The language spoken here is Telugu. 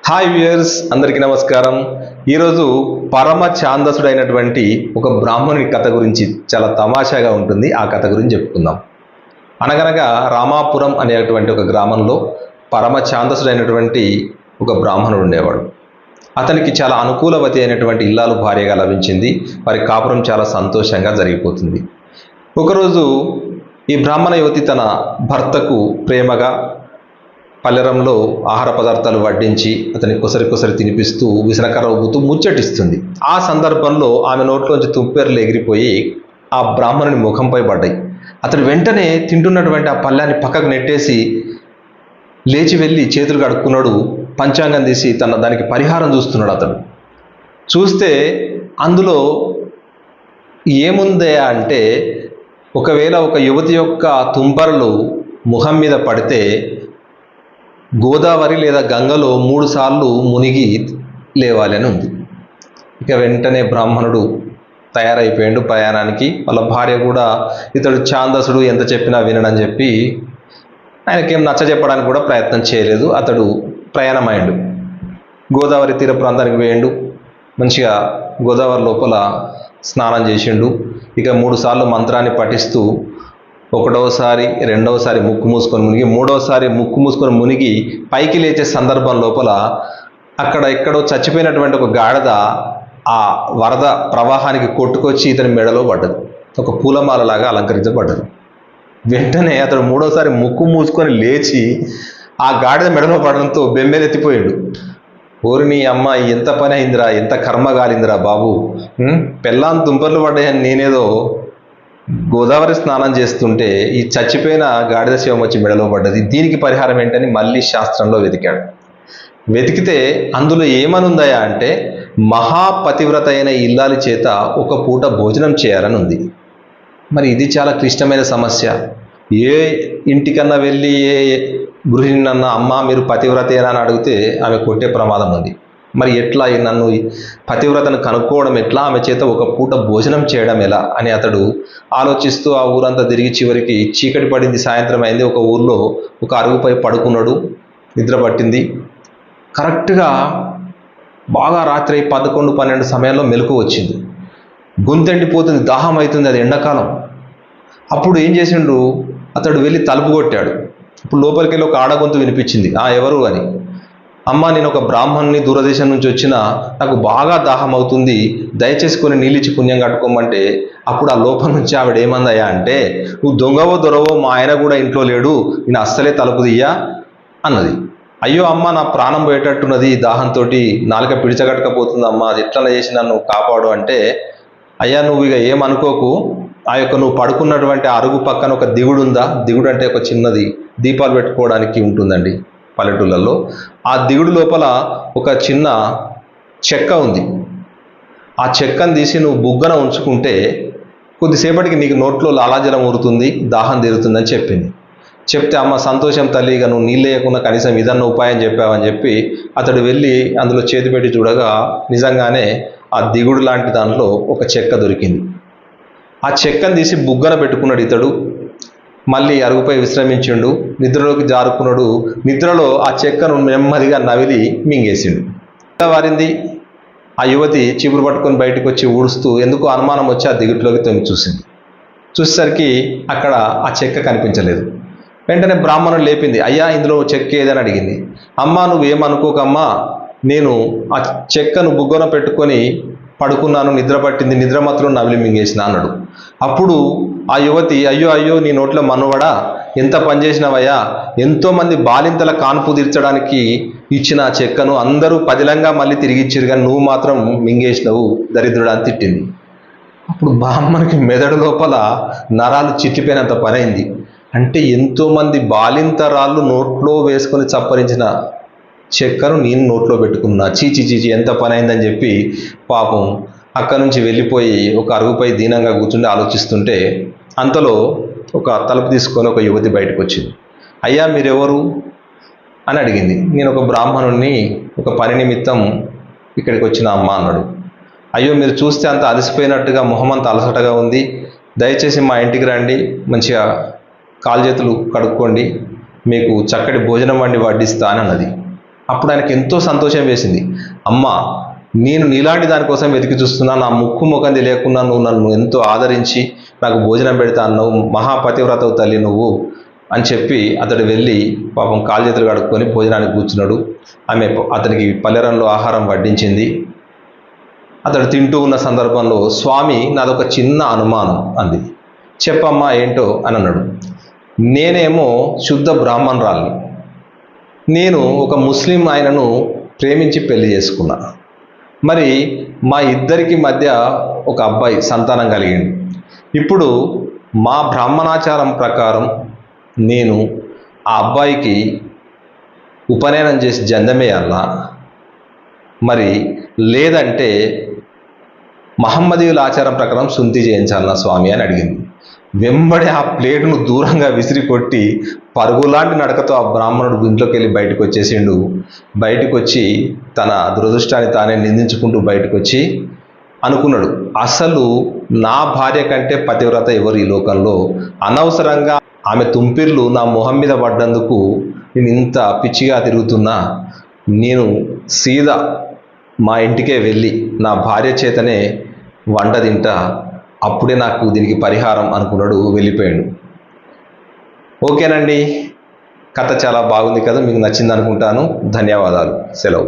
హాయ్ వ్యూయర్స్, అందరికీ నమస్కారం. ఈరోజు పరమ ఛాందసుడైనటువంటి ఒక బ్రాహ్మణుని కథ గురించి చాలా తమాషాగా ఉంటుంది. ఆ కథ గురించి చెప్పుకుందాం. అనగనగా రామాపురం అనేటువంటి ఒక గ్రామంలో పరమ ఛాందసుడైనటువంటి ఒక బ్రాహ్మణుడు ఉండేవాడు. అతనికి చాలా అనుకూలవతి అయినటువంటి ఇల్లాలు భార్యగా లభించింది. వారి కాపురం చాలా సంతోషంగా జరిగిపోతుంది. ఒకరోజు ఈ బ్రాహ్మణ యువతి తన భర్తకు ప్రేమగా పల్లెరంలో ఆహార పదార్థాలు వడ్డించి అతని కొసరి తినిపిస్తూ విసనకర్ర ఊగుతూ ముచ్చటిస్తుంది. ఆ సందర్భంలో ఆమె నోట్లోంచి తుంపెర్లు ఎగిరిపోయి ఆ బ్రాహ్మణుని ముఖంపై పడ్డాయి. అతడు వెంటనే తింటున్నటువంటి ఆ పళ్ళాన్ని పక్కకు నెట్టేసి లేచి వెళ్ళి చేతులు కడుక్కున్నాడు. పంచాంగం తీసి దానికి పరిహారం చూస్తున్నాడు. అతడు చూస్తే అందులో ఏముందే అంటే, ఒకవేళ ఒక యువతి యొక్క తుంపరలు ముఖం మీద పడితే గోదావరి లేదా గంగలో 3 సార్లు మునిగి లేవాలి అని ఉంది. ఇక వెంటనే బ్రాహ్మణుడు తయారైపోయాడు ప్రయాణానికి. వాళ్ళ భార్య కూడా ఇతడు ఛాందసుడు, ఎంత చెప్పినా వినడని చెప్పి ఆయనకేం నచ్చ చెప్పడానికి కూడా ప్రయత్నం చేయలేదు. అతడు ప్రయాణమైండు. గోదావరి తీర ప్రాంతానికి వేయండు. మంచిగా గోదావరి లోపల స్నానం చేసిండు. ఇక 3 సార్లు మంత్రాన్ని పఠిస్తూ ఒకటోసారి, రెండవసారి ముక్కు మూసుకొని మునిగి, మూడవసారి ముక్కు మూసుకొని మునిగి పైకి లేచే సందర్భం లోపల అక్కడ ఎక్కడో చచ్చిపోయినటువంటి ఒక గాడిద ఆ వరద ప్రవాహానికి కొట్టుకొచ్చి ఇతని మెడలో పడ్డది. ఒక పూలమాలలాగా అలంకరించబడ్డది. వెంటనే అతడు మూడోసారి ముక్కు మూసుకొని లేచి ఆ గాడిద మెడలో పడడంతో బెంబేలెత్తిపోయాడు. ఓరిని అమ్మ, ఎంత పని అయిందిరా, ఎంత కర్మ గాలిందిరా బాబు. పెళ్ళాం తుంపర్లు పడ్డాయని నేనేదో గోదావరి స్నానం చేస్తుంటే ఈ చచ్చిపోయిన గాడిద శవం వచ్చి మెడలో పడ్డది. దీనికి పరిహారం ఏంటని మళ్ళీ శాస్త్రంలో వెతికాడు. వెతికితే అందులో ఏమనుందయా అంటే, మహాపతివ్రత అయిన ఇల్లాలి చేత ఒక పూట భోజనం చేయాలని ఉంది. మరి ఇది చాలా క్లిష్టమైన సమస్య. ఏ ఇంటికన్నా వెళ్ళి ఏ గృహిణినన్నా అమ్మ మీరు పతివ్రతేనా అని అడిగితే ఆమె కొట్టే ప్రమాదం ఉంది. మరి ఎట్లా నన్ను పతివ్రతను కనుక్కోవడం ఎట్లా, ఆమె చేత ఒక పూట భోజనం చేయడం ఎలా అని అతడు ఆలోచిస్తూ ఆ ఊరంతా తిరిగి చివరికి చీకటి పడింది, సాయంత్రం అయింది. ఒక ఊర్లో ఒక అరుగుపై పడుకున్నాడు. నిద్ర పట్టింది. కరెక్ట్గా బాగా రాత్రి 11-12 సమయంలో మెలకు వచ్చింది. గొంతెండిపోతుంది, దాహం అవుతుంది, అది ఎండాకాలం. అప్పుడు ఏం చేసిండు, అతడు వెళ్ళి తలుపు కొట్టాడు. ఇప్పుడు లోపలికి వెళ్ళి ఒక ఆడగొంతు వినిపించింది. ఎవరు అని. అమ్మ, నేను ఒక బ్రాహ్మణుని, దూరదేశం నుంచి వచ్చిన, నాకు బాగా దాహం అవుతుంది, దయచేసి కొన్ని నీళ్ళిచ్చి పుణ్యం కట్టుకోమంటే, అప్పుడు ఆ లోపల నుంచి ఆవిడ ఏమందయ్యా అంటే, నువ్వు దొంగవో దొరవో, మా ఆయన కూడా ఇంట్లో లేడు, నేను అస్సలే తలుపు తీయ్యా అన్నది. అయ్యో అమ్మ, నా ప్రాణం పోయేటట్టున్నది, దాహంతో నాలుక పిడిచగట్టకపోతుంది అమ్మ, అది ఎట్లా చేసి నన్ను కాపాడు అంటే, అయ్యా నువ్వు ఇక ఏమనుకోకు, ఆ యొక్క నువ్వు పడుకున్నటువంటి అరుగు పక్కన ఒక దిగుడు ఉందా, దిగుడు అంటే ఒక చిన్నది దీపాలు పెట్టుకోవడానికి ఉంటుందండి పల్లెటూళ్ళల్లో. ఆ దిగుడు లోపల ఒక చిన్న చెక్క ఉంది. ఆ చెక్కను తీసి నువ్వు బుగ్గన ఉంచుకుంటే కొద్దిసేపటికి నీకు నోట్లో లాలాజలం ఊరుతుంది, దాహం తీరుతుందని చెప్పింది. చెప్తే అమ్మ సంతోషం తల్లి, ఇక నువ్వు నీళ్ళు వేయకుండా కనీసం ఇదన్న ఉపాయం చెప్పావని చెప్పి అతడు వెళ్ళి అందులో చేతి పెట్టి చూడగా నిజంగానే ఆ దిగుడు లాంటి దాంట్లో ఒక చెక్క దొరికింది. ఆ చెక్కను తీసి బుగ్గన పెట్టుకున్నాడు ఇతడు. మళ్ళీ అరుగుపై విశ్రమించిండు. నిద్రలోకి జారుకున్నాడు. నిద్రలో ఆ చెక్కను నెమ్మదిగా నవిలి మింగేసిండు. వారింది. ఆ యువతి చీపురు పట్టుకొని బయటకు వచ్చి ఊడుస్తూ ఎందుకు అనుమానం వచ్చి ఆ దిగుట్లోకి తొంగి చూసింది. చూసేసరికి అక్కడ ఆ చెక్క కనిపించలేదు. వెంటనే బ్రాహ్మణుడు లేపింది. అయ్యా, ఇందులో చెక్క ఏదని అడిగింది. అమ్మ, నువ్వేమనుకోకమ్మా, నేను ఆ చెక్కను బుగ్గన పెట్టుకొని పడుకున్నాను, నిద్ర పట్టింది, నిద్ర మాత్రం నవిలి మింగేసిన అన్నాడు. అప్పుడు ఆ యువతి, అయ్యో నీ నోట్లో మనువడా, ఎంత పనిచేసినవయ్యా, ఎంతోమంది బాలింతల కాన్పు తీర్చడానికి ఇచ్చిన ఆ చెక్కను అందరూ పదిలంగా మళ్ళీ తిరిగి ఇచ్చిరు, కానీ నువ్వు మాత్రం మింగేసినవు దరిద్రుడు అని తిట్టింది. అప్పుడు బ్రాహ్మణునికి మెదడు లోపల నరాలు చిట్లిపోయినంత పని అయింది. అంటే ఎంతోమంది బాలింతరాళ్ళు నోట్లో వేసుకొని చప్పరించిన చెక్కను నేను నోట్లో పెట్టుకున్నా, చీచి ఎంత పని అయిందని చెప్పి పాపం అక్కడి నుంచి వెళ్ళిపోయి ఒక అరుగుపై దీనంగా కూర్చుండి ఆలోచిస్తుంటే అంతలో ఒక తలుపు తీసుకొని ఒక యువతి బయటకు వచ్చింది. అయ్యా, మీరెవరు అని అడిగింది. నేను ఒక బ్రాహ్మణుణ్ణి, ఒక పని నిమిత్తం ఇక్కడికి వచ్చిన అమ్మ అన్నాడు. అయ్యో, మీరు చూస్తే అంత అలసిపోయినట్టుగా, మొహం అంత అలసటగా ఉంది, దయచేసి మా ఇంటికి రండి, మంచిగా కాలు చేతులు కడుక్కోండి, మీకు చక్కటి భోజనం వండి వడ్డిస్తా అని అన్నది. అప్పుడు ఆయనకు ఎంతో సంతోషం వేసింది. అమ్మా, నేను నీలాంటి దానికోసం వెతికి చూస్తున్నా, నా ముక్కు ముఖం తెలియకుండా నువ్వు నన్ను ఎంతో ఆదరించి నాకు భోజనం పెడతా అన్నావు, మహాపతివ్రతవు తల్లి నువ్వు అని చెప్పి అతడు వెళ్ళి పాపం కాలు చేతులు కడుక్కొని భోజనానికి కూర్చున్నాడు. ఆమె అతనికి పల్లెరంలో ఆహారం వడ్డించింది. అతడు తింటూ ఉన్న సందర్భంలో, స్వామి నాదొక చిన్న అనుమానం అంది. చెప్పమ్మా ఏంటో అని అన్నాడు. నేనేమో శుద్ధ బ్రాహ్మణురాల్ని, నేను ఒక ముస్లిం ఆయనను ప్రేమించి పెళ్లి చేసుకున్నా. మరి మా ఇద్దరికి మధ్య ఒక అబ్బాయి సంతానం కలిగిండు. ఇప్పుడు మా బ్రాహ్మణాచారం ప్రకారం నేను ఆ అబ్బాయికి ఉపనయనం చేసి జందమేయాలా, మరి లేదంటే మహమ్మదీయుల ఆచారం ప్రకారం శుంఠి చేయించాలన్నా స్వామి అని అడిగింది. వెంబడి ఆ ప్లేటును దూరంగా విసిరి కొట్టి పరుగులాంటి నడకతో ఆ బ్రాహ్మణుడు ఇంట్లోకి వెళ్ళి బయటకు వచ్చేసిండు. బయటకు వచ్చి తన దురదృష్టాన్ని తానే నిందించుకుంటూ బయటకు వచ్చి అనుకున్నాడు, అసలు నా భార్య కంటే పతివ్రత ఎవరు ఈ లోకంలో, అనవసరంగా ఆమె తుంపిర్లు నా మొహం మీద పడ్డందుకు నేను ఇంత పిచ్చిగా తిరుగుతున్నా, నేను సీదా మా ఇంటికే వెళ్ళి నా భార్య చేతనే వంట తింటా, అప్పుడే నాకు దీనికి పరిహారం అనుకున్నాడు. వెళ్ళిపోయాడు. ఓకేనండి, కథ చాలా బాగుంది కదా, మీకు నచ్చింది అనుకుంటాను. ధన్యవాదాలు. సెలవు.